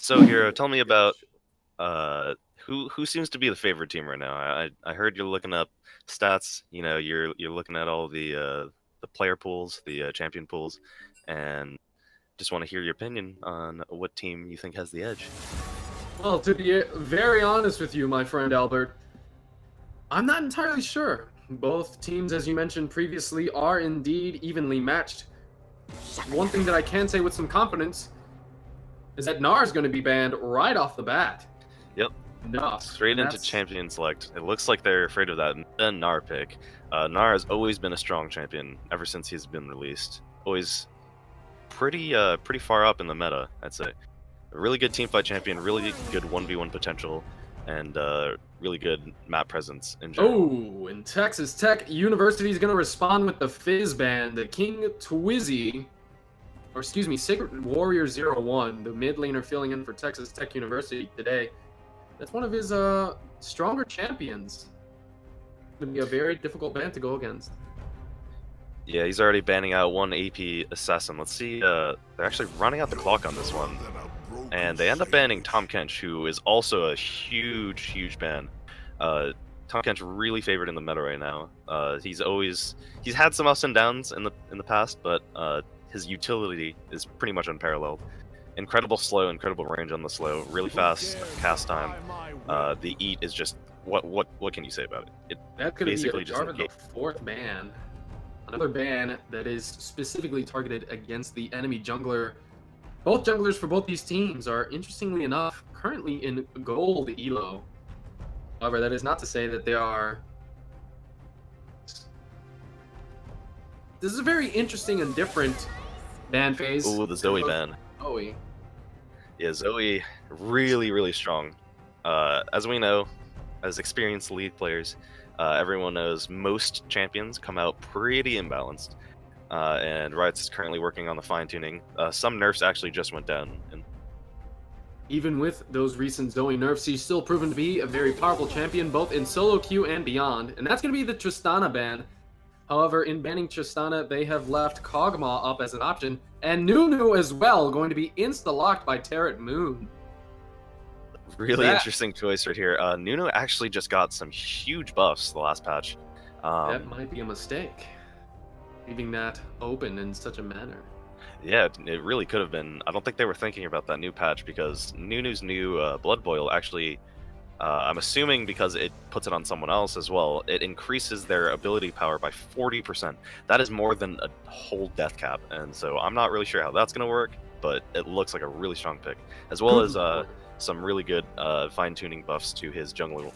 So here, tell me about who seems to be the favorite team right now. I heard you're looking up stats. You know, you're looking at all the player pools, the champion pools, and just want to hear your opinion on what team you think has the edge. Well, to be very honest with you, my friend Albert, I'm not entirely sure. Both teams, as you mentioned previously, are indeed evenly matched. One thing that I can say with some confidence is that Nar is going to be banned right off the bat. Yep. Enough. Straight into champion select. It looks like they're afraid of that. And then Nar pick. Nar has always been a strong champion ever since he's been released. Always pretty far up in the meta, I'd say. A really good teamfight champion, really good 1v1 potential, and really good map presence in general. Oh, and Texas Tech University is going to respond with the Fizz ban. The King Twizzy, or excuse me, Sacred Warrior 01, the mid laner filling in for Texas Tech University today. That's one of his stronger champions. It's going to be a very difficult ban to go against. Yeah, he's already banning out one AP assassin. Let's see, they're actually running out the clock on this one. And they end up banning Tom Kench, who is also a huge ban. Tom Kench really favored in the meta right now. He's had some ups and downs in the past, but his utility is pretty much unparalleled. Incredible slow, incredible range on the slow, really fast cast time. The eat is just what can you say about it? That could be the fourth ban. Another ban that is specifically targeted against the enemy jungler. Both junglers for both these teams are, interestingly enough, currently in gold elo. However, that is not to say that they are... This is a very interesting and different ban phase. Ooh, the Zoe ban. Zoe. Yeah, Zoe, really strong. As we know, as experienced lead players, everyone knows most champions come out pretty imbalanced. And Riot's is currently working on the fine-tuning. Some nerfs actually just went down. Even with those recent Zoe nerfs, she's still proven to be a very powerful champion, both in solo queue and beyond. And that's going to be the Tristana ban. However, in banning Tristana, they have left Kog'Maw up as an option, and Nunu as well, going to be insta-locked by Turret Moon. Really interesting choice right here. Nunu actually just got some huge buffs the last patch. That might be a mistake, leaving that open in such a manner. Yeah, it really could have been. I don't think they were thinking about that new patch because Nunu's new Blood Boil actually, I'm assuming because it puts it on someone else as well, it increases their ability power by 40%. That is more than a whole death cap, and so I'm not really sure how that's going to work, but it looks like a really strong pick, as well as some really good fine-tuning buffs to his jungle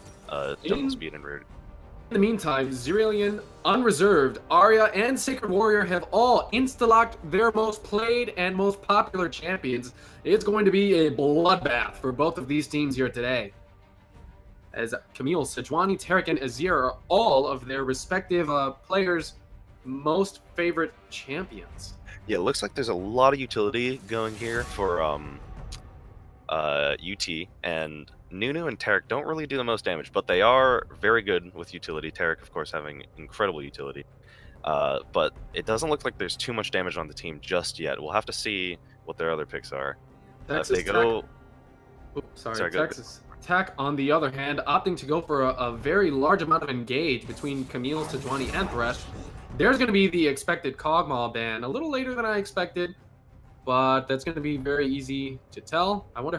speed and root. In the meantime, Zirillion, Unreserved, Arya, and Sacred Warrior have all insta-locked their most played and most popular champions. It's going to be a bloodbath for both of these teams here today, as Camille, Sejuani, Taric, and Azir are all of their respective players' most favorite champions. Yeah, it looks like there's a lot of utility going here for UT, and Nunu and Taric don't really do the most damage, but they are very good with utility. Taric, of course, having incredible utility. But it doesn't look like there's too much damage on the team just yet. We'll have to see what their other picks are. Texas Tech, on the other hand, opting to go for a very large amount of engage between Camille, Sejuani, and Thresh. There's going to be the expected Kog'Maw ban, a little later than I expected, but that's going to be very easy to tell. I wonder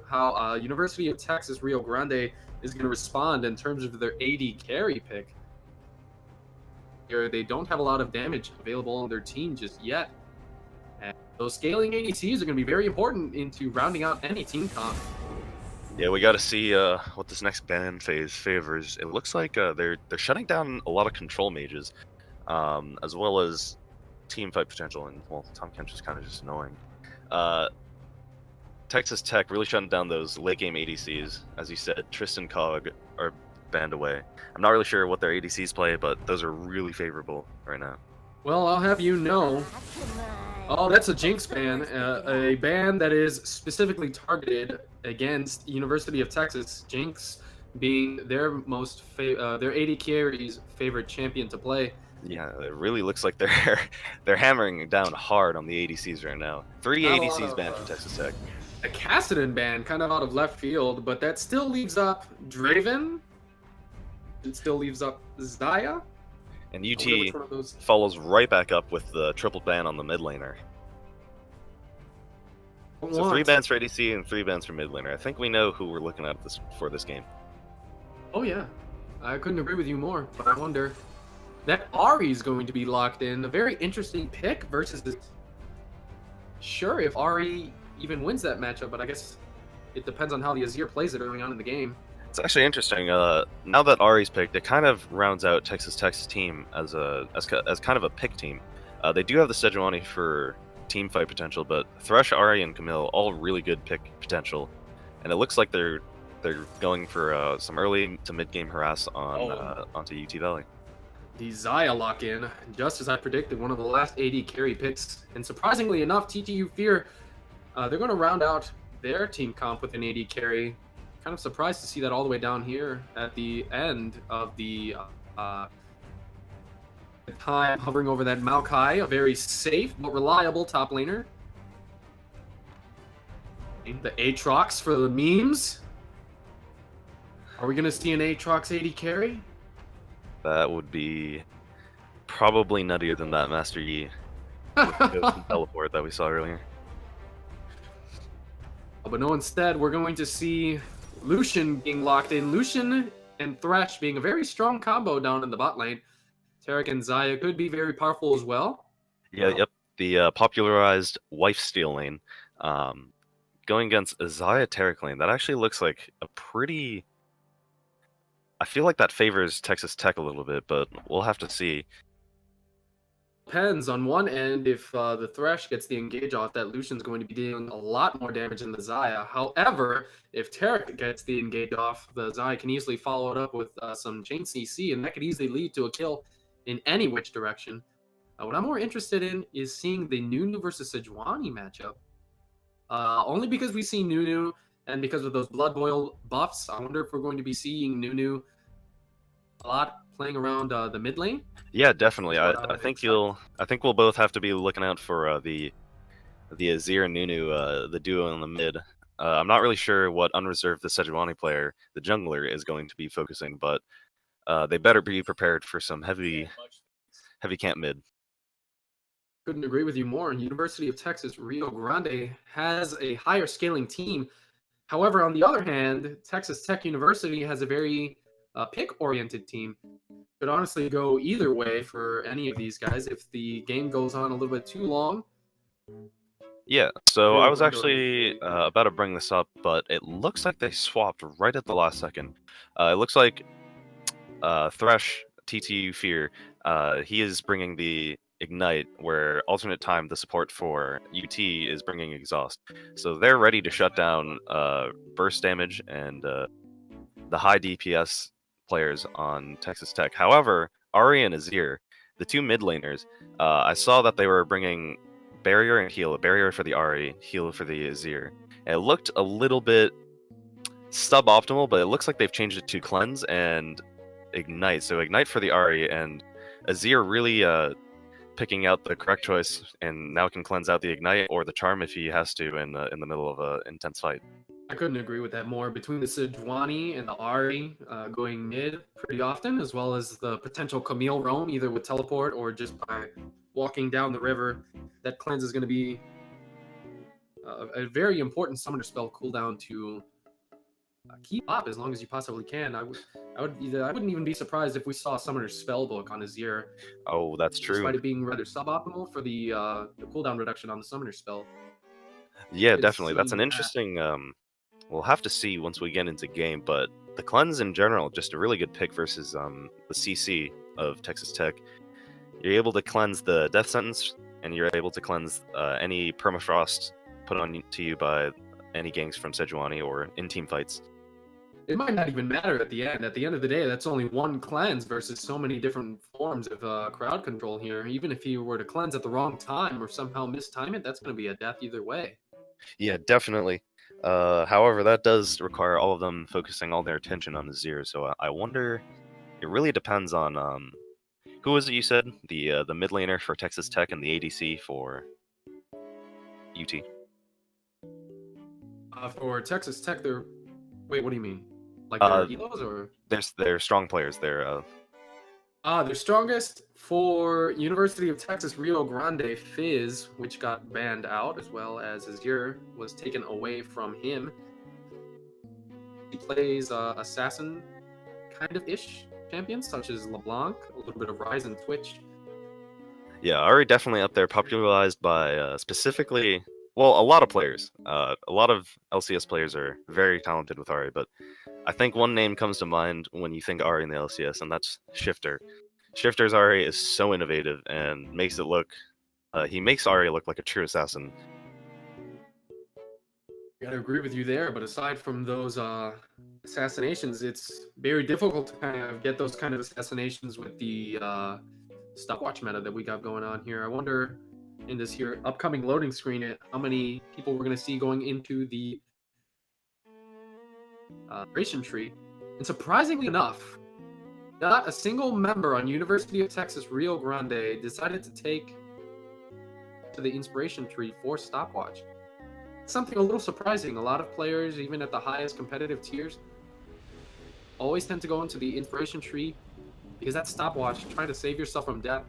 how University of Texas Rio Grande is going to respond in terms of their AD carry pick. They don't have a lot of damage available on their team just yet. And those scaling ADCs are going to be very important into rounding out any team comp. Yeah, we got to see what this next ban phase favors. It looks like they're shutting down a lot of control mages, as well as team fight potential, and well, Tom Kench is kind of just annoying. Texas Tech really shutting down those late game ADCs. As you said, Tristan Cog are banned away. I'm not really sure what their ADCs play, but those are really favorable right now. Well, I'll have you know. Oh, that's a Jinx ban, a ban that is specifically targeted against University of Texas. Jinx being their their AD carry's favorite champion to play. Yeah, it really looks like they're hammering down hard on the ADCs right now. 3 ADCs banned from Texas Tech. A Cassidon ban kind of out of left field, but that still leaves up Draven. It still leaves up Zaya. And I wonder which UT one of those. follows right back up with the triple ban on the mid laner. So 3 bans for ADC and 3 bans for mid laner. I think we know who we're looking at for this game. Oh yeah, I couldn't agree with you more. But I wonder that Ari is going to be locked in. A very interesting pick versus this. Sure, if Ari even wins that matchup, but I guess it depends on how the Azir plays it early on in the game. It's actually interesting. Now that Ari's picked, it kind of rounds out Texas Tech's team as kind of a pick team. They do have the Sejuani for team fight potential, but Thresh, Ari, and Camille all really good pick potential, and it looks like they're going for some early to mid game harass on onto UT Valley. The Zaya lock-in, just as I predicted, one of the last AD carry picks, and surprisingly enough, TTU Fear, they're going to round out their team comp with an AD carry. Kind of surprised to see that all the way down here at the end of the time, hovering over that Maokai, a very safe but reliable top laner. The Aatrox for the memes. Are we going to see an Aatrox AD carry? That would be probably nuttier than that Master Yi with the Ghost and teleport that we saw earlier. But no, instead, we're going to see Lucian being locked in. Lucian and Thresh being a very strong combo down in the bot lane. Taric and Zaya could be very powerful as well. Yeah, yep. The popularized wife steal lane. Going against a Zaya Taric lane, that actually looks like a pretty... I feel like that favors Texas Tech a little bit, but we'll have to see. Depends on one end, if the Thresh gets the engage off, that Lucian's going to be dealing a lot more damage than the Zaya. However, if Taric gets the engage off, the Zaya can easily follow it up with some chain CC, and that could easily lead to a kill in any which direction. What I'm more interested in is seeing the Nunu versus Sejuani matchup. Only because we see Nunu, and because of those Blood Boil buffs, I wonder if we're going to be seeing Nunu a lot playing around the mid lane. Yeah, definitely. I think we'll both have to be looking out for the Azir and Nunu, the duo in the mid. I'm not really sure what unreserved the Sejuani player, the jungler, is going to be focusing, but they better be prepared for some heavy camp mid. Couldn't agree with you more. University of Texas Rio Grande has a higher scaling team. However, on the other hand, Texas Tech University has a very pick-oriented team. Could honestly go either way for any of these guys if the game goes on a little bit too long. Yeah, so I was actually about to bring this up, but it looks like they swapped right at the last second. It looks like Thresh, TTU Fear, he is bringing the Ignite, where alternate time the support for UT is bringing Exhaust. So they're ready to shut down burst damage and the high DPS players on Texas Tech. However, Ari and Azir, the two mid laners, I saw that they were bringing Barrier and Heal, a Barrier for the Ari, Heal for the Azir. And it looked a little bit suboptimal, but it looks like they've changed it to Cleanse and Ignite. So Ignite for the Ari, and Azir really picking out the correct choice, and now can cleanse out the Ignite or the Charm if he has to in the middle of an intense fight. I couldn't agree with that more. Between the Sejuani and the Ari going mid pretty often, as well as the potential Camille roam, either with teleport or just by walking down the river, that cleanse is going to be a very important summoner spell cooldown to keep up as long as you possibly can. I wouldn't even be surprised if we saw a summoner's spellbook on Azir. Oh, that's true. Despite it being rather suboptimal for the cooldown reduction on the summoner spell. Yeah, definitely. That's an interesting. We'll have to see once we get into game, but the cleanse in general, just a really good pick versus the CC of Texas Tech. You're able to cleanse the death sentence, and you're able to cleanse any permafrost put on to you by any ganks from Sejuani or in team fights. It might not even matter at the end. At the end of the day, that's only one cleanse versus so many different forms of crowd control here. Even if you were to cleanse at the wrong time or somehow mistime it, that's going to be a death either way. Yeah, definitely. However, that does require all of them focusing all their attention on Azir. So I wonder. It really depends on who was it you said, the mid laner for Texas Tech and the ADC for UT. For Texas Tech, they're... Wait, what do you mean? Like Uh, their elos or... they're strong players. Their strongest for University of Texas Rio Grande, Fizz, which got banned out, as well as Azure was taken away from him. He plays assassin kind of ish champions such as LeBlanc, a little bit of Rise and Twitch. Yeah, Ari definitely up there, popularized by specifically, well, a lot of players. A lot of LCS players are very talented with Ari, but I think one name comes to mind when you think Ari in the LCS, and that's Shifter. Shifter's Ari is so innovative and makes it look. He makes Ari look like a true assassin. I gotta agree with you there, but aside from those assassinations, it's very difficult to kind of get those kind of assassinations with the stopwatch meta that we got going on here. I wonder in this here upcoming loading screen how many people we're gonna see going into the ration tree. And surprisingly enough, not a single member on University of Texas Rio Grande decided to take to the inspiration tree for stopwatch. Something a little surprising. A lot of players, even at the highest competitive tiers, always tend to go into the inspiration tree because that stopwatch, trying to save yourself from death,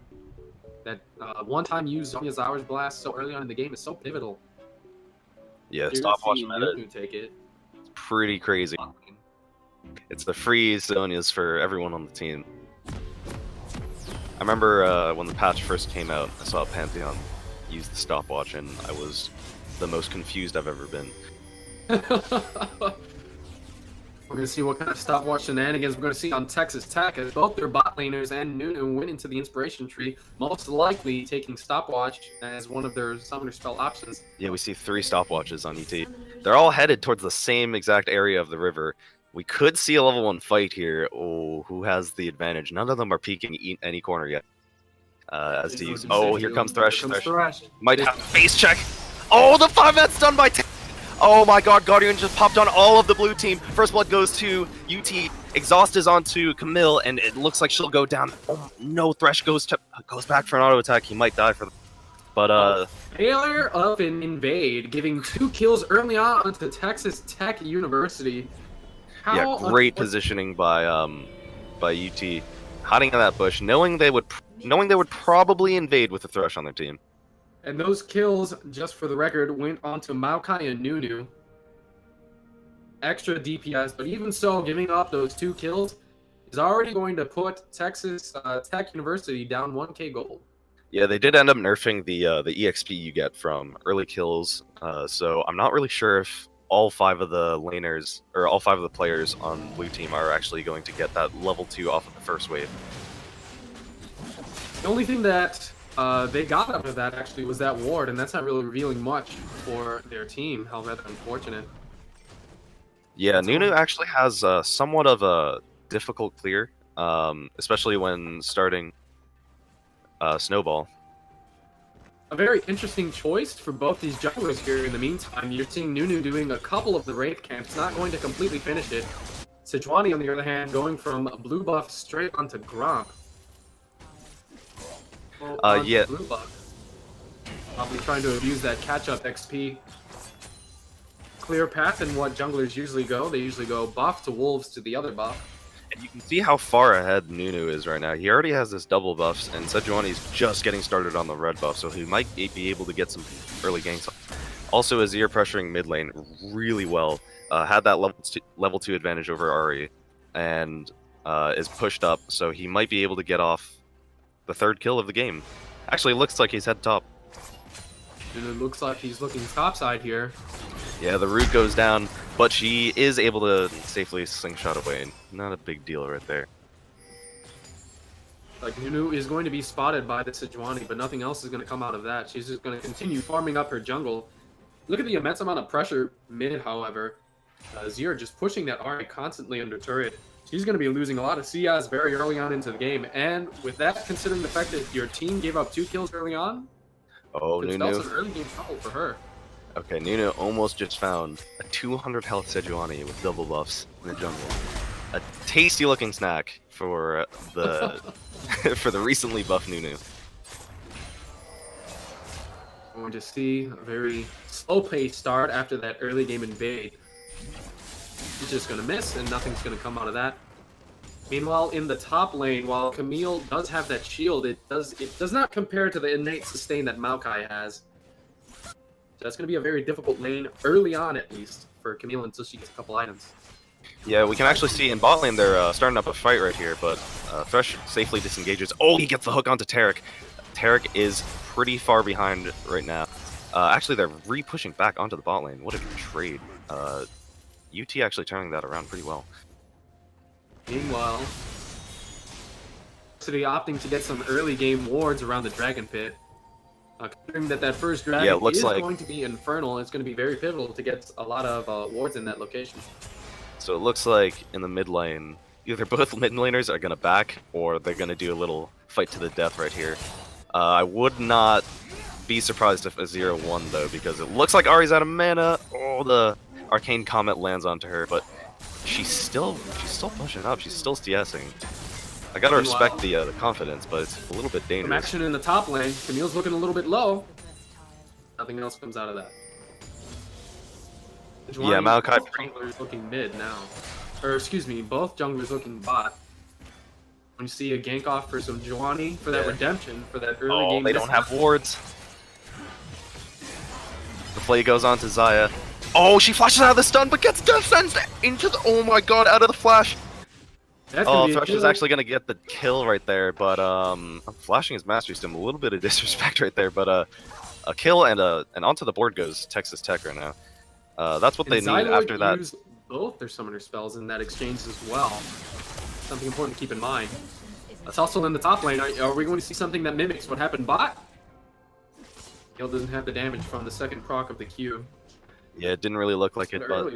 that one-time use Zonya's Hours Blast so early on in the game is so pivotal. Yeah, You're stopwatch seeing meta Nuku take it. is pretty crazy. It's the free Zonias for everyone on the team. I remember when the patch first came out, I saw Pantheon use the stopwatch, and I was the most confused I've ever been. We're going to see what kind of stopwatch shenanigans we're going to see on Texas Tech as both their bot laners and Nunu went into the inspiration tree, most likely taking stopwatch as one of their summoner spell options. Yeah, we see 3 stopwatches on ET. They're all headed towards the same exact area of the river. We could see a level 1 fight here. Oh, who has the advantage? None of them are peeking any corner yet. As to use. Oh, here comes Thresh. Thresh might have a face check. Oh, the 5-mat's done by Oh my god, Guardian just popped on all of the blue team. First blood goes to UT. Exhaust is onto Camille, and it looks like she'll go down. Oh no, Thresh goes back for an auto attack. He might die for the... But failure of an invade, giving 2 kills early on onto Texas Tech University. Yeah, great positioning by UT, hiding in that bush, knowing they would probably invade with a Thresh on their team. And those kills, just for the record, went onto Maokai and Nunu. Extra DPS, but even so, giving up those 2 kills is already going to put Texas Tech University down 1k gold. Yeah, they did end up nerfing the EXP you get from early kills, so I'm not really sure if all 5 of the laners, or all 5 of the players on blue team are actually going to get that level 2 off of the first wave. The only thing that they got out of that actually was that ward, and that's not really revealing much for their team. How rather unfortunate. Yeah, Nunu actually has somewhat of a difficult clear, especially when starting Snowball. A very interesting choice for both these junglers here. In the meantime, you're seeing Nunu doing a couple of the Wraith camps, not going to completely finish it. Sejuani, on the other hand, going from blue buff straight onto Gromp. Yeah. Blue buff. Probably trying to abuse that catch-up XP. Clear path in what junglers usually go. They usually go buff to wolves to the other buff. And you can see how far ahead Nunu is right now. He already has this double buffs, and Sejuani's just getting started on the red buff, so he might be able to get some early ganks. Also, Azir pressuring mid lane really well. Had that level 2 advantage over Ari, and is pushed up, so he might be able to get off the 3rd kill of the game. Actually, looks like he's head top. And it looks like he's looking topside here. Yeah, the root goes down, but she is able to safely slingshot away. Not a big deal right there. Like, Nunu is going to be spotted by the Sejuani, but nothing else is going to come out of that. She's just going to continue farming up her jungle. Look at the immense amount of pressure mid, however. Azir just pushing that Ari constantly under turret. She's going to be losing a lot of CS very early on into the game. And with that, considering the fact that your team gave up 2 kills early on, oh, it's Nunu. some early game trouble for her. Okay, Nunu almost just found a 200 health Sejuani with double buffs in the jungle. A tasty looking snack for the for the recently buffed Nunu. going to see a very slow-paced start after that early game invade. He's just going to miss, and nothing's going to come out of that. Meanwhile, in the top lane, while Camille does have that shield, it does not compare to the innate sustain that Maokai has. So that's going to be a very difficult lane, early on at least, for Camille until she gets a couple items. Yeah, we can actually see in bot lane they're starting up a fight right here, but Thresh safely disengages. Oh, he gets the hook onto Tarek. Tarek is pretty far behind right now. Actually, they're re-pushing back onto the bot lane. What a trade. UT actually turning that around pretty well. Meanwhile, City opting to get some early game wards around the Dragon Pit. Considering that first dragon is going to be infernal, it's going to be very pivotal to get a lot of wards in that location. So it looks like in the mid lane, either both mid laners are going to back, or they're going to do a little fight to the death right here. I would not be surprised if Azira won, though, because it looks like Ahri's out of mana. Oh, the Arcane Comet lands onto her, but she's still pushing up. She's still CSing. I gotta respect the confidence, but it's a little bit dangerous. Some action in the top lane. Camille's looking a little bit low. Nothing else comes out of that. Yeah, Maokai. Both junglers looking mid now. Or excuse me, both junglers looking bot. When you see a gank off for some Juani for that redemption, for that early game. Oh, they don't have wards. The play goes on to Xayah. Oh, she flashes out of the stun, but gets death sensed into the. Oh my god, out of the flash. Oh, Thresh is actually gonna get the kill right there, but flashing his Mastery Stone, a little bit of disrespect right there, but a kill and onto the board goes Texas Tech right now. That's what they need after that. Use both their summoner spells in that exchange as well. Something important to keep in mind. That's also in the top lane. Are we going to see something that mimics what happened bot? Gale doesn't have the damage from the second proc of the Q. Yeah, it didn't really look like it, but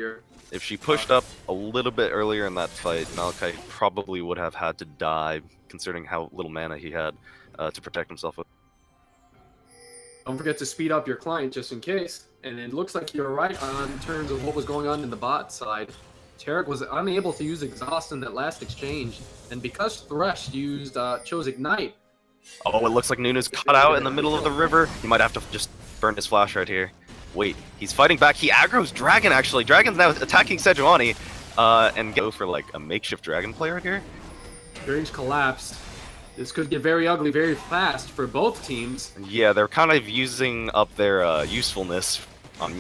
if she pushed up a little bit earlier in that fight, Maokai probably would have had to die, considering how little mana he had to protect himself with. Don't forget to speed up your client just in case. And it looks like you're right on terms of what was going on in the bot side. Tarek was unable to use Exhaust in that last exchange, and because Thresh chose Ignite. Oh, it looks like Nunu's caught out in the middle of the river. He might have to just burn his flash right here. Wait, he's fighting back. He aggro's Dragon, actually. Dragon's now attacking Sejuani, and go for, like, a makeshift Dragon player here. Range collapsed. This could get very ugly very fast for both teams. Yeah, they're kind of using up their usefulness.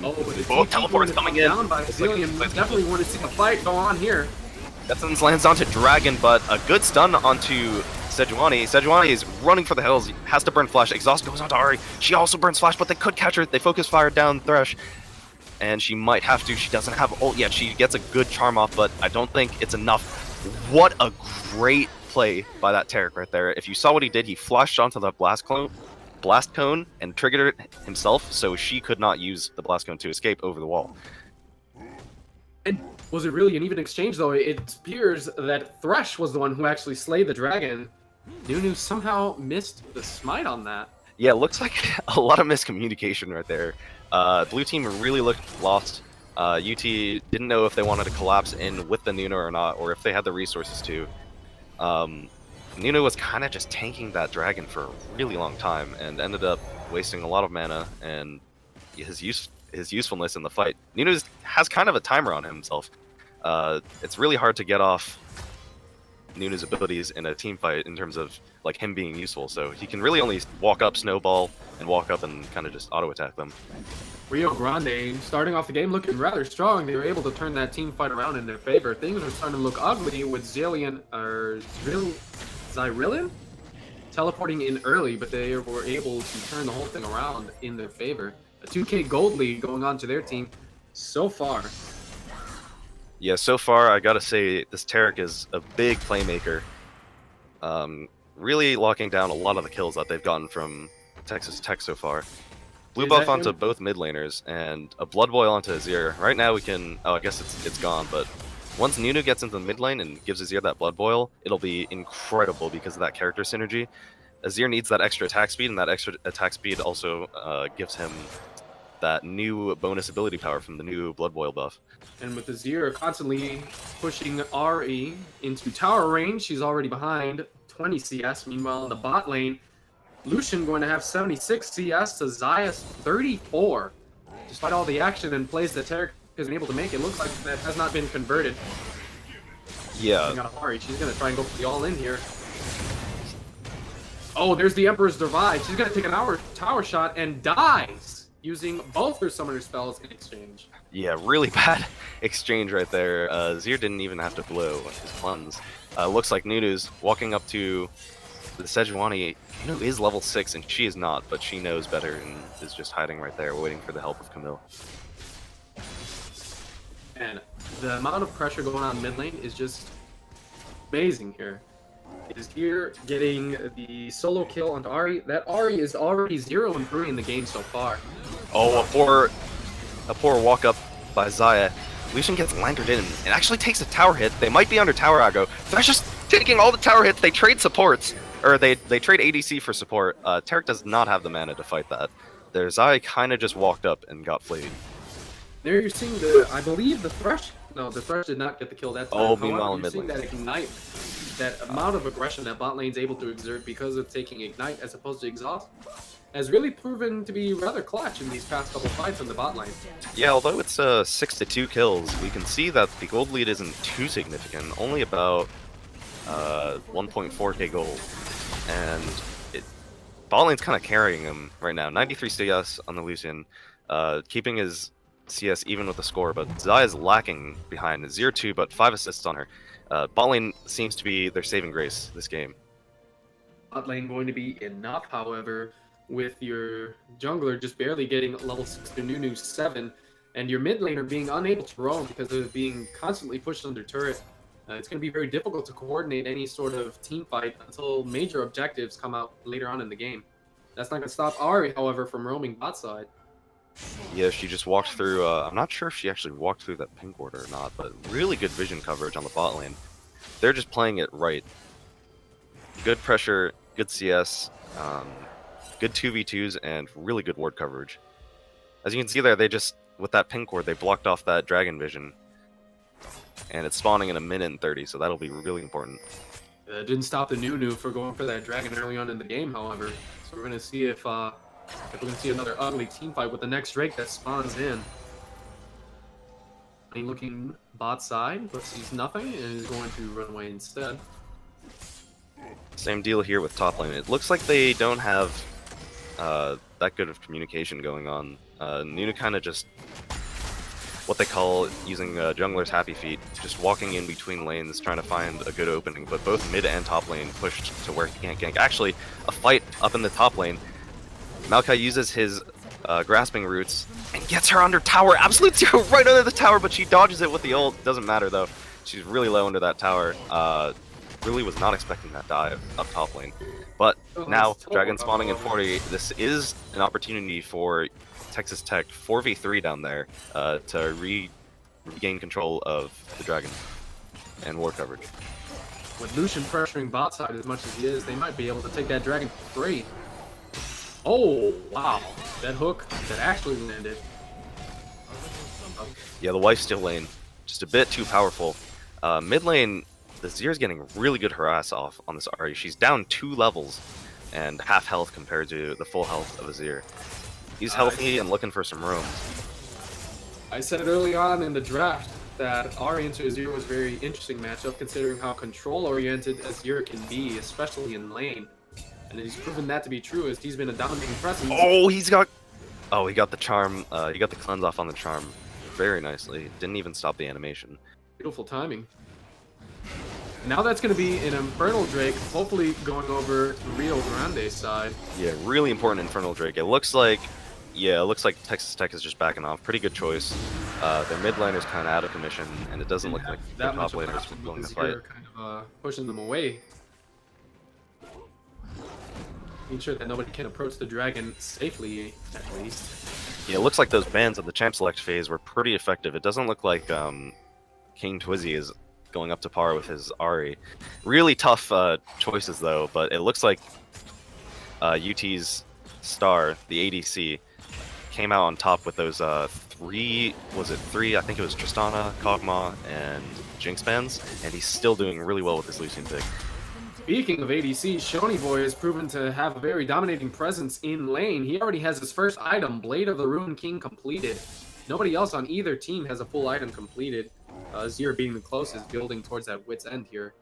Both teleports coming in. Down by Zillion. Definitely want to see the fight go on here. Death lands onto Dragon, but a good stun onto Sejuani. Sejuani is running for the hills, has to burn flash. Exhaust goes onto Ahri. She also burns flash, but they could catch her. They focus fire down Thresh, and she might have to. She doesn't have ult yet. She gets a good charm off, but I don't think it's enough. What a great play by that Tarek right there. If you saw what he did, he flashed onto the blast cone and triggered it himself, so she could not use the blast cone to escape over the wall. And was it really an even exchange, though? It appears that Thresh was the one who actually slayed the dragon. Nunu somehow missed the smite on that. Yeah, it looks like a lot of miscommunication right there. Blue team really looked lost. UT didn't know if they wanted to collapse in with the Nunu or not, or if they had the resources to. Nunu was kind of just tanking that dragon for a really long time and ended up wasting a lot of mana and his usefulness in the fight. Nunu has kind of a timer on himself. It's really hard to get off Nunu's abilities in a team fight in terms of like him being useful, so he can really only walk up, snowball, and walk up and kind of just auto-attack them. Rio Grande starting off the game looking rather strong. They were able to turn that team fight around in their favor. Things are starting to look ugly with Zyrillin teleporting in early, but they were able to turn the whole thing around in their favor. A 2K gold lead going on to their team so far. Yeah, so far I gotta say this Tarek is a big playmaker. Really locking down a lot of the kills that they've gotten from Texas Tech so far. Blue buff onto both mid laners and a Blood Boil onto Azir. Right now we can, oh I guess it's gone, but once Nunu gets into the mid lane and gives Azir that Blood Boil, it'll be incredible because of that character synergy. Azir needs that extra attack speed, and that extra attack speed also gives him that new bonus ability power from the new Blood Boil buff. And with Azir constantly pushing RE into tower range, she's already behind 20 CS. Meanwhile, in the bot lane, Lucian going to have 76 CS to Zaya's 34. Despite all the action and plays that Tarek has been able to make, it looks like that has not been converted. Yeah. Got Ahri. She's going to try and go for the all-in here. Oh, there's the Emperor's Divide. She's going to take an tower shot and dies using both her summoner spells in exchange. Yeah, really bad exchange right there. Zir didn't even have to blow his cleanse. Looks like Nunu's walking up to the Sejuani. Nunu is level 6 and she is not, but she knows better and is just hiding right there waiting for the help of Camille. And the amount of pressure going on mid lane is just amazing here. Is here getting the solo kill onto Ahri. That Ahri is already 0-3 in the game so far. Oh, a poor walk up by Xayah. Lucian gets lantered in and actually takes a tower hit. They might be under tower aggro. They're just taking all the tower hits. They trade supports, or they trade ADC for support. Tarek does not have the mana to fight that. Their Xayah kind of just walked up and got flayed. There you're seeing the, I believe the Thresh. No, the Thresh did not get the kill that time. Oh, meanwhile in you're mid seeing lane. that Ignite, that amount of aggression that bot lane's able to exert because of taking Ignite as opposed to Exhaust, has really proven to be rather clutch in these past couple fights on the bot lane. Yeah, although it's 6-2 kills, we can see that the gold lead isn't too significant, only about 1.4k gold. And bot lane's kind of carrying him right now. 93 CS on the Lucian, keeping his CS even with the score, but Xayah's lacking behind. 0-2, but 5 assists on her. Bot lane seems to be their saving grace this game. Bot lane going to be enough, however, with your jungler just barely getting level 6 to Nunu 7, and your mid laner being unable to roam because of being constantly pushed under turret. It's going to be very difficult to coordinate any sort of team fight until major objectives come out later on in the game. That's not going to stop Ahri, however, from roaming bot side. Yeah, she just walked through, I'm not sure if she actually walked through that pink ward or not, but really good vision coverage on the bot lane. They're just playing it right. Good pressure, good CS, good 2v2s, and really good ward coverage. As you can see there, they just, with that pink ward, they blocked off that dragon vision. And it's spawning in 1:30, so that'll be really important. It didn't stop the Nunu for going for that dragon early on in the game, however. So we're going to see if we're going to see another ugly team fight with the next Drake that spawns in. Looking bot side, but sees nothing and is going to run away instead. Same deal here with top lane. It looks like they don't have that good of communication going on. Nunu kind of just what they call using jungler's happy feet, just walking in between lanes trying to find a good opening, but both mid and top lane pushed to where he can't gank. Actually, a fight up in the top lane. Maokai uses his grasping roots and gets her under tower. Absolute Zero right under the tower, but she dodges it with the ult. Doesn't matter though. She's really low under that tower. Really was not expecting that dive up top lane. But now, Dragon spawning in 40. This is an opportunity for Texas Tech 4v3 down there to regain control of the Dragon and war coverage. With Lucian pressuring bot side as much as he is, they might be able to take that Dragon for free. Oh, wow. That hook that actually landed. Yeah, the wife steal lane, just a bit too powerful. Mid lane, the Zir's getting really good harass off on this Ahri. She's down 2 levels and half health compared to the full health of a Zir. He's healthy and looking for some room. I said it early on in the draft that Ahri into Azir was a very interesting matchup considering how control-oriented Azir can be, especially in lane. And he's proven that to be true as he's been a dominating presence. Oh, he got the charm. He got the cleanse off on the charm very nicely. Didn't even stop the animation. Beautiful timing. Now that's going to be an Infernal Drake, hopefully going over to Rio Grande's side. Yeah, really important Infernal Drake. It looks like Texas Tech is just backing off. Pretty good choice. Their mid laner's kind of out of commission, and it doesn't look like their top laner's willing to fight. Kind of pushing them away. Making sure that nobody can approach the dragon safely, at least. Yeah, it looks like those bans of the champ select phase were pretty effective. It doesn't look like King Twizzy is going up to par with his Ahri. Really tough choices though, but it looks like UT's star, the ADC, came out on top with those three, I think it was Tristana, Kog'Maw, and Jinx bans, and he's still doing really well with his Lucian pick. Speaking of ADC, Shoney Boy has proven to have a very dominating presence in lane. He already has his first item, Blade of the Ruined King, completed. Nobody else on either team has a full item completed. Zero being the closest, building towards that wit's end here.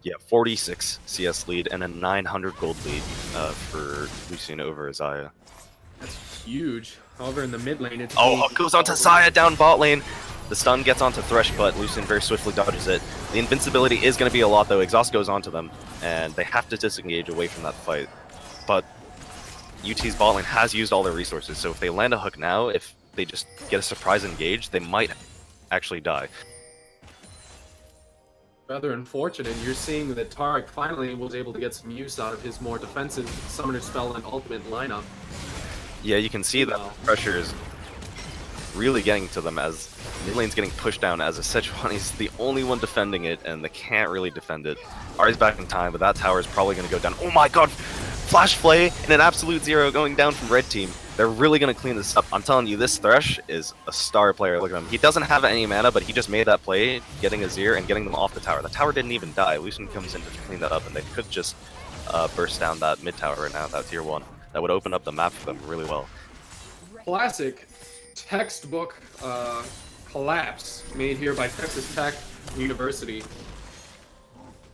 Yeah, 46 CS lead and a 900 gold lead for Lucian over Xayah. That's huge. However, in the mid lane, it's... Oh, it goes onto Xayah down bot lane. The stun gets onto Thresh, but Lucian very swiftly dodges it. The invincibility is going to be a lot, though. Exhaust goes onto them, and they have to disengage away from that fight. But UT's bot lane has used all their resources, so if they land a hook now, if they just get a surprise engage, they might actually die. Rather unfortunate. You're seeing that Tarek finally was able to get some use out of his more defensive summoner spell and ultimate lineup. Yeah, you can see that the pressure is really getting to them as mid lane's getting pushed down, as Sejuani's the only one defending it, and they can't really defend it. Ari's back in time, but that tower is probably going to go down. Oh my god! Flash play and an absolute zero going down from red team. They're really going to clean this up. I'm telling you, this Thresh is a star player. Look at him. He doesn't have any mana, but he just made that play, getting a Zir and getting them off the tower. The tower didn't even die. Lucian comes in to clean that up, and they could just burst down that mid tower right now, that tier 1. That would open up the map for them really well. Classic textbook collapse made here by Texas Tech University.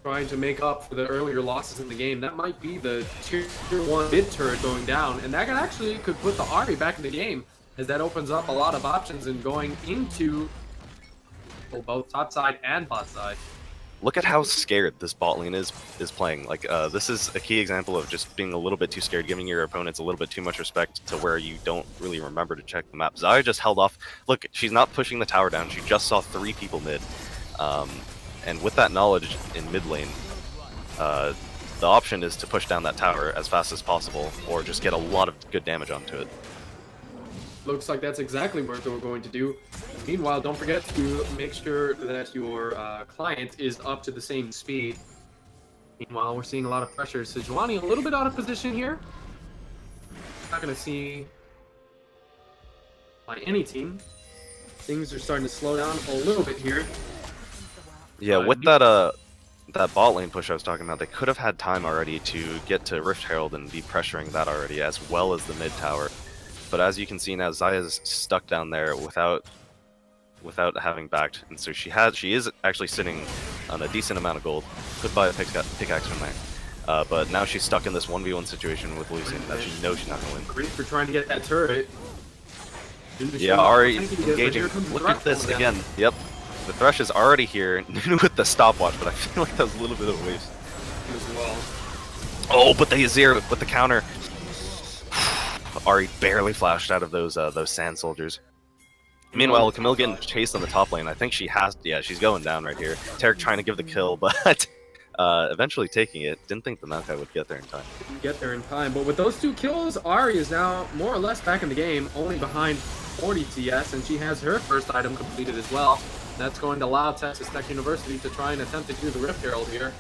Trying to make up for the earlier losses in the game. That might be the tier 1 mid turret going down, and that could put the Ari back in the game, as that opens up a lot of options in going into both top side and bot side. Look at how scared this bot lane is playing. Like, this is a key example of just being a little bit too scared, giving your opponents a little bit too much respect to where you don't really remember to check the map. Xayah just held off. Look, she's not pushing the tower down. She just saw 3 people mid. And with that knowledge in mid lane, the option is to push down that tower as fast as possible, or just get a lot of good damage onto it. Looks like that's exactly what we're going to do. Meanwhile, don't forget to make sure that your client is up to the same speed. Meanwhile, we're seeing a lot of pressure. Sejuani a little bit out of position here. Not going to see by any team. Things are starting to slow down a little bit here. Yeah, with that bot lane push I was talking about, they could have had time already to get to Rift Herald and be pressuring that already, as well as the mid tower. But as you can see now, Xayah's stuck down there without having backed, and so she is actually sitting on a decent amount of gold. Could buy a pickaxe from there. But now she's stuck in this 1v1 situation with Lucian that she knows she's not going to win. Great for trying to get that turret. Yeah, Ari engaging. Look at this again. Yep. The Thresh is already here, Nunu with the stopwatch, but I feel like that was a little bit of a waste. As well. Oh, but they Azir with the counter. Ari barely flashed out of those sand soldiers. Meanwhile, Camille getting chased on the top lane. I think she has, yeah, she's going down right here. Tarek trying to give the kill, but eventually taking it. Didn't think the Maokai would get there in time. Didn't get there in time, but with those 2 kills, Ari is now more or less back in the game, only behind 40 TS, and she has her first item completed as well. That's going to allow Texas Tech University to try and attempt to do the Rift Herald here.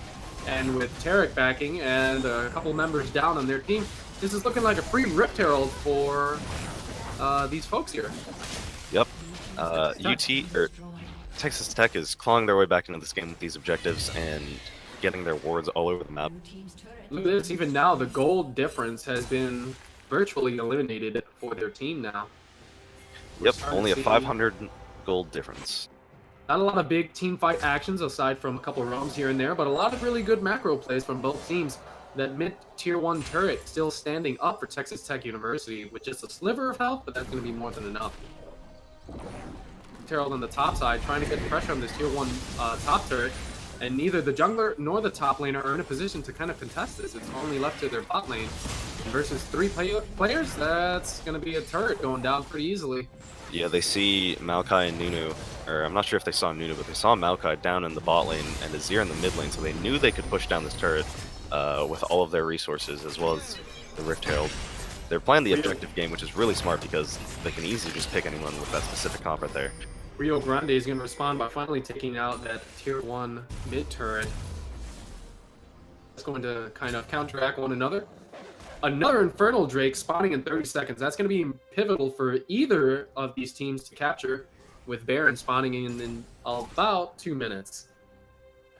And with Tarek backing and a couple members down on their team, this is looking like a free Rift Herald for these folks here. Yep. Texas Tech is clawing their way back into this game with these objectives and getting their wards all over the map. Look at this, even now the gold difference has been virtually eliminated for their team now. Yep, only a 500 gold difference. Not a lot of big team fight actions aside from a couple of roams here and there, but a lot of really good macro plays from both teams. That mid tier 1 turret still standing up for Texas Tech University with just a sliver of health, but that's going to be more than enough. Herald on the top side trying to get pressure on this tier 1 top turret, and neither the jungler nor the top laner are in a position to kind of contest this. It's only left to their bot lane. Versus 3 players, that's going to be a turret going down pretty easily. Yeah, they see Maokai and Nunu, or I'm not sure if they saw Nunu, but they saw Maokai down in the bot lane and Azir in the mid lane, so they knew they could push down this turret with all of their resources, as well as the Rift Herald. They're playing the objective game, which is really smart because they can easily just pick anyone with that specific comp right there. Rio Grande is going to respond by finally taking out that tier 1 mid turret. It's going to kind of counteract one another. Another Infernal Drake spawning in 30 seconds. That's going to be pivotal for either of these teams to capture, with Baron spawning in about 2 minutes.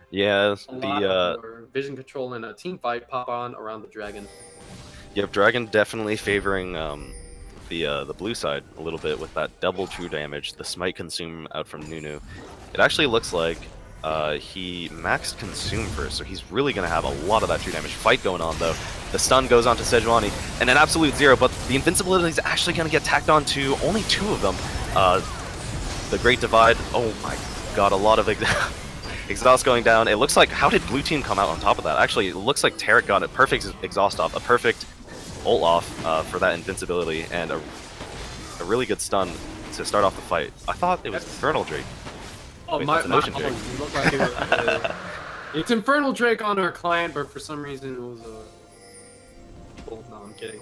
Yeah, A lot of more vision control and a team fight pop on around the dragon. yep, Dragon definitely favoring the blue side a little bit with that double true damage, the smite consume out from Nunu. It actually looks like he maxed consume first, so he's really gonna have a lot of that true damage. Fight going on though. The stun goes on to Sejuani, and an absolute zero, but the invincibility is actually gonna get tacked on to only 2 of them. The Great Divide, oh my god, a lot of exhaust going down. It looks like, how did blue team come out on top of that? Actually, it looks like Tarek got a perfect exhaust off, a perfect ult off for that invincibility, and a really good stun to start off the fight. I thought it was Infernal Drake. Oh, Wait, my, that's an Ocean Drake. it looked like it was, it's Infernal Drake on our client, but for some reason it was oh, no, I'm kidding.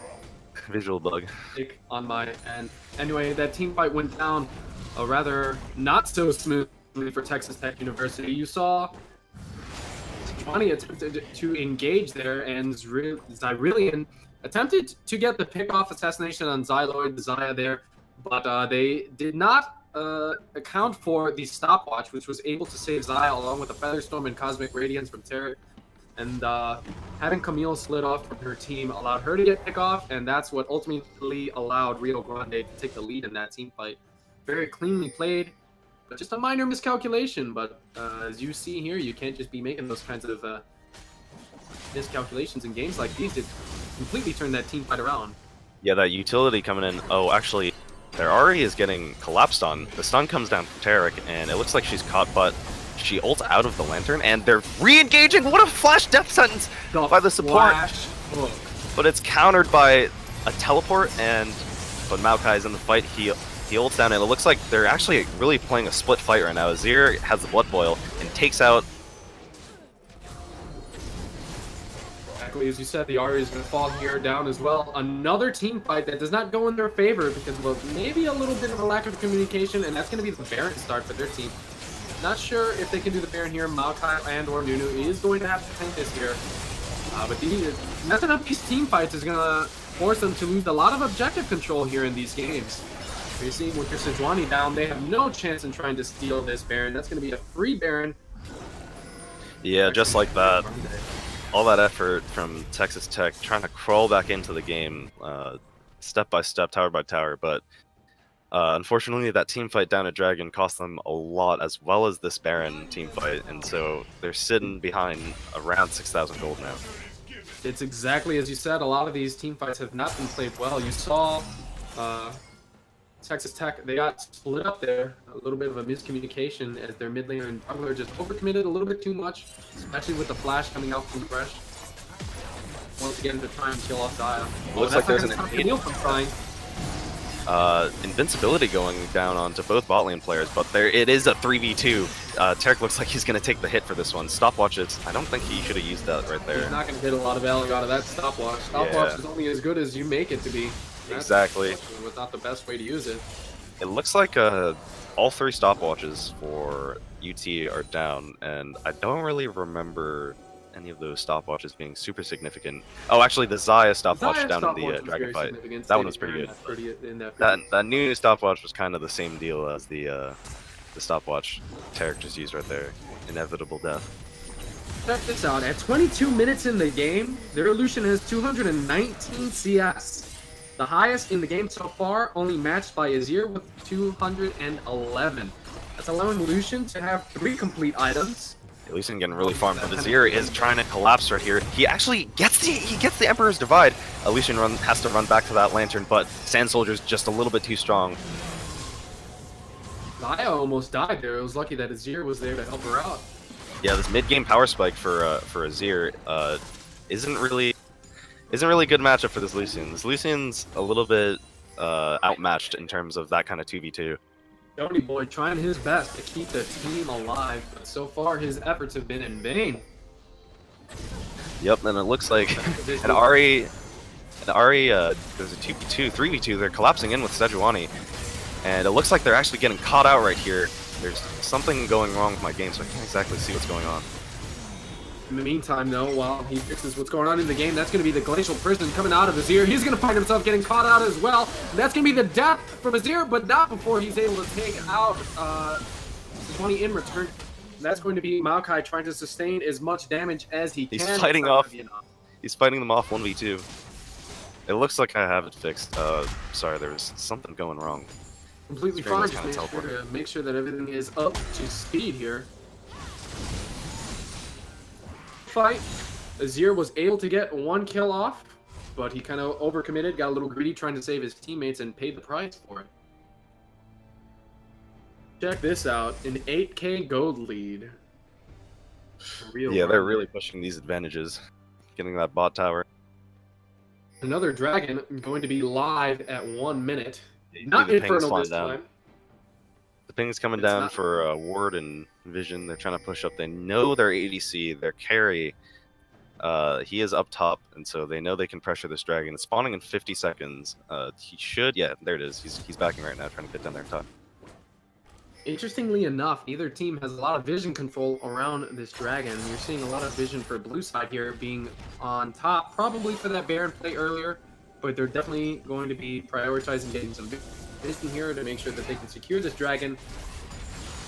Visual bug. On my end. Anyway, that team fight went down rather not so smoothly for Texas Tech University. You saw Sejuani attempted to engage there, and Zyrillian attempted to get the pick-off assassination on Xyloid, the Xayah there, but they did not account for the stopwatch, which was able to save Xayah along with the Featherstorm and Cosmic Radiance from Tarek. And having Camille slid off from her team allowed her to get pick off, and that's what ultimately allowed Rio Grande to take the lead in that team fight. Very cleanly played, but just a minor miscalculation. But as you see here, you can't just be making those kinds of miscalculations in games like these. It completely turned that team fight around. Yeah, that utility coming in. Oh, actually, their Ahri is getting collapsed on. The stun comes down from Tarek, and it looks like she's caught, but she ults out of the lantern, and they're re-engaging. What a flash death sentence by the support! But it's countered by a teleport, but Maokai's in the fight. He ults down, and it looks like they're actually really playing a split fight right now. Azir has the Blood Boil and takes out. Exactly as you said, the Ahri is going to fall here down as well. Another team fight that does not go in their favor because of maybe a little bit of a lack of communication, and that's going to be the Baron start for their team. Not sure if they can do the Baron here. Maokai and or Nunu is going to have to tank this here. But messing up these team fights is going to force them to lose a lot of objective control here in these games. You're seeing with your Sejuani down, they have no chance in trying to steal this Baron. That's going to be a free Baron. Yeah, just like that. All that effort from Texas Tech trying to crawl back into the game step by step, tower by tower, but unfortunately, that team fight down at Dragon cost them a lot, as well as this Baron team fight, and so they're sitting behind around 6,000 gold now. It's exactly as you said. A lot of these team fights have not been played well. You saw Texas Tech, they got split up there. A little bit of a miscommunication as their mid laner and jungler just overcommitted a little bit too much, especially with the flash coming out from Fresh. Once again, to try and kill off Xayah. Looks like there's an Camille from trying. Invincibility going down onto both bot lane players, but it is a 3v2. Tarek looks like he's going to take the hit for this one. Stopwatches, I don't think he should have used that right there. He's not going to get a lot of value out of that stopwatch. Stopwatch is only as good as you make it to be. Exactly. It was not the best way to use it. It looks like all 3 stopwatches for UT are down, and I don't really remember any of those stopwatches being super significant. Oh, actually, the Xayah stopwatch down in the Dragon fight. That one was pretty good. That new stopwatch was kind of the same deal as the stopwatch Tarek just used right there. Inevitable death. Check this out. At 22 minutes in the game, their Lucian has 219 CS. The highest in the game so far, only matched by Azir with 211. That's allowing Lucian to have 3 complete items. Lucian getting really farmed, but Azir is trying to collapse right here. He actually gets the Emperor's Divide. Lucian has to run back to that lantern, but Sand Soldier's just a little bit too strong. Xayah almost died there. It was lucky that Azir was there to help her out. Yeah, this mid-game power spike for Azir isn't really a good matchup for this Lucian. This Lucian's a little bit outmatched in terms of that kind of 2v2. Tony Boy trying his best to keep the team alive, but so far his efforts have been in vain. Yep, and it looks like an Ahri, there's a 2v2, 3v2, they're collapsing in with Sejuani, and it looks like they're actually getting caught out right here. There's something going wrong with my game, so I can't exactly see what's going on. In the meantime, though, while he fixes what's going on in the game, that's going to be the Glacial Prison coming out of Azir. He's going to find himself getting caught out as well. And that's going to be the death from Azir, but not before he's able to take out 20 in return. That's going to be Maokai trying to sustain as much damage as he can. He's fighting off. He's fighting them off 1v2. It looks like I have it fixed. Sorry, there was something going wrong. Completely fine. Just make sure that everything is up to speed here. Fight. Azir was able to get 1 kill off, but he kind of overcommitted, got a little greedy trying to save his teammates, and paid the price for it. Check this out, an 8k gold lead. Yeah, they're really pushing these advantages. Getting that bot tower. Another dragon going to be live at 1 minute. Not Infernal this time. The ping's coming down for Ward and Vision. They're trying to push up. They know their ADC, their carry. He is up top, and so they know they can pressure this dragon. It's spawning in 50 seconds. He should, yeah, there it is. He's backing right now, trying to get down there and top. Interestingly enough, neither team has a lot of vision control around this dragon. You're seeing a lot of vision for blue side here being on top, probably for that Baron play earlier, but they're definitely going to be prioritizing getting some vision here to make sure that they can secure this dragon.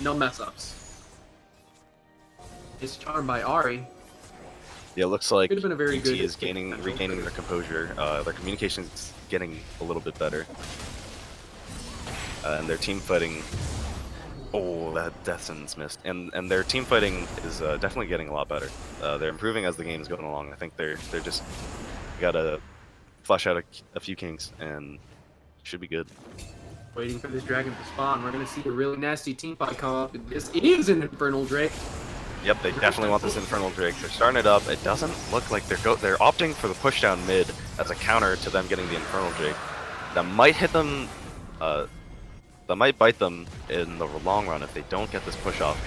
No mess-ups. It's charmed by Ahri. Yeah, it looks like Could have been a very good is regaining their composure. Their communication is getting a little bit better. And their team fighting... Oh, that death sentence missed. And their team fighting is definitely getting a lot better. They're improving as the game is going along. I think they're just gotta flush out a few kinks and should be good. Waiting for this dragon to spawn. We're gonna see a really nasty team fight come up. This is an Infernal Drake. Yep, they definitely want this Infernal Drake. They're starting it up. It doesn't look like they're opting for the push down mid as a counter to them getting the Infernal Drake. That might hit them. That might bite them in the long run if they don't get this push off.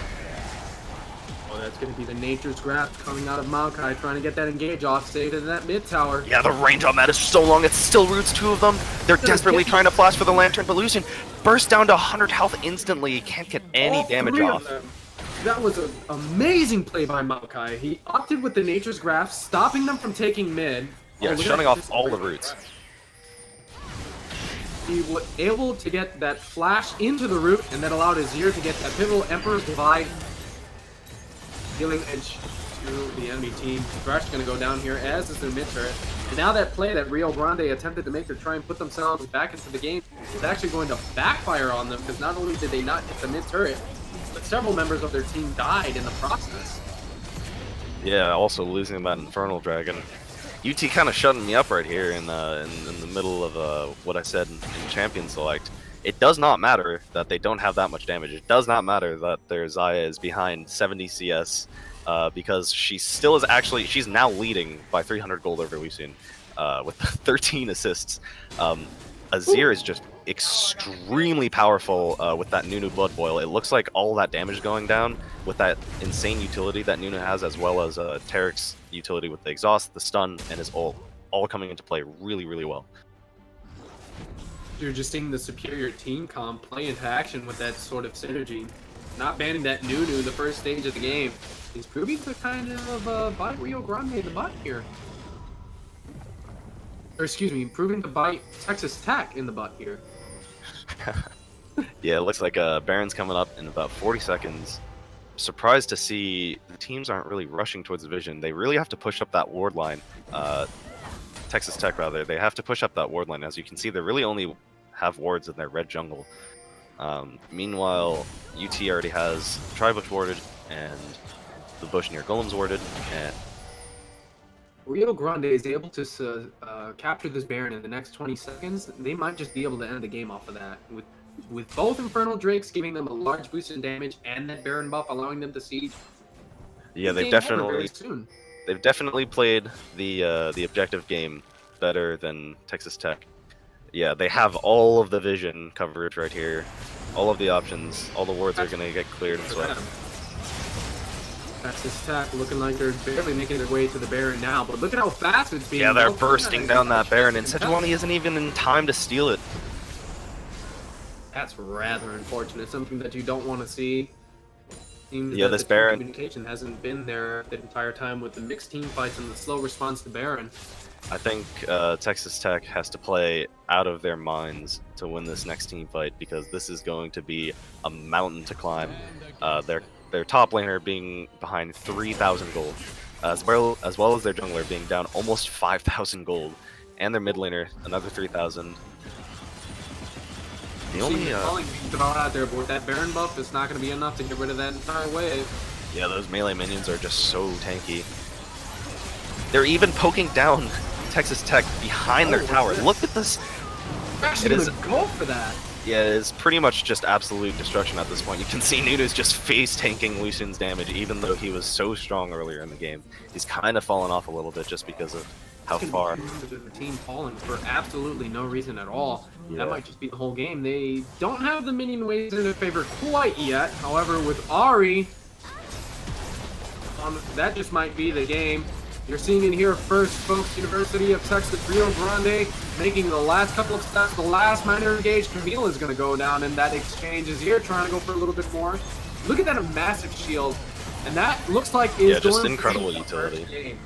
Oh, that's going to be the Nature's Grasp coming out of Maokai, trying to get that engage off, save it in that mid tower. Yeah, the range on that is so long, it still roots 2 of them. They're desperately trying to flash for the Lantern, but Lucian bursts down to 100 health instantly. He can't get any damage off. That was an amazing play by Maokai. He opted with the Nature's Grasp, stopping them from taking mid. Yeah, shutting off all the roots. He was able to get that flash into the root, and that allowed Azir to get that pivotal Emperor's Divide, dealing edge to the enemy team. Thresh going to go down here, as is the mid turret. And now that play that Rio Grande attempted to make to try and put themselves back into the game is actually going to backfire on them, because not only did they not hit the mid turret, but several members of their team died in the process. Yeah, also losing that Infernal Dragon. UT kind of shutting me up right here in the middle of what I said in Champion Select. It does not matter that they don't have that much damage. It does not matter that their Xayah is behind 70 CS because she still is actually, she's now leading by 300 gold over Lucian with 13 assists. Azir is just extremely powerful with that Nunu Blood Boil. It looks like all that damage going down with that insane utility that Nunu has, as well as Tarek's utility with the exhaust, the stun, and his ult, all coming into play really, really well. You're just seeing the superior team comp play into action with that sort of synergy. Not banning that Nunu the first stage of the game is proving to kind of bite Rio Grande in the butt here. Or excuse me, proving to bite Texas Tech in the butt here. Yeah, it looks like Baron's coming up in about 40 seconds. Surprised to see the teams aren't really rushing towards the vision. They really have to push up that ward line. Texas Tech, rather. They have to push up that ward line. As you can see, they really only have wards in their red jungle. Meanwhile, UT already has Tribush warded and the bush near Golem's warded. And Rio Grande is able to capture this Baron in the next 20 seconds. They might just be able to end the game off of that. With both Infernal Drakes giving them a large boost in damage and that Baron buff allowing them to siege. Yeah, they've definitely played the objective game better than Texas Tech. Yeah, they have all of the vision coverage right here. All of the options, all the wards are going to get cleared and swept. Texas Tech looking like they're barely making their way to the Baron now, but look at how fast it's being. Yeah, they're bursting down that Baron, and Sejuani isn't even in time to steal it. That's rather unfortunate, something that you don't want to see. Seems yeah, this Baron communication hasn't been there the entire time with the mixed team fights and the slow response to Baron. I think Texas Tech has to play out of their minds to win this next team fight, because this is going to be a mountain to climb. their top laner being behind 3,000 gold, as well as their jungler being down almost 5,000 gold, and their mid laner another 3,000. The only being thrown out there, but with that Baron buff, it's not going to be enough to get rid of that entire wave. yeah, those melee minions are just so tanky. They're even poking down Texas Tech behind their tower. Look at this. Actually, going to go for that. Yeah, it's pretty much just absolute destruction at this point. You can see Nunu's just face tanking Lucian's damage, even though he was so strong earlier in the game. He's kind of fallen off a little bit just because of how far. The team falling for absolutely no reason at all. Yeah. That might just be the whole game. They don't have the minion waves in their favor quite yet. However, with Ari, that just might be the game. You're seeing it here first, folks. University of Texas, Rio Grande, making the last couple of steps. The last minor engage, Camille is going to go down, and that exchange is here, trying to go for a little bit more. Look at that, a massive shield, and that looks like is just going incredible to be the utility. first game.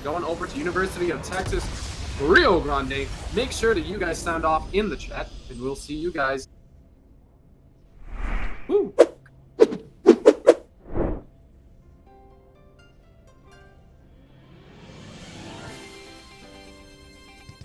Going over to University of Texas, Rio Grande. Make sure that you guys sound off in the chat, and we'll see you guys. Woo!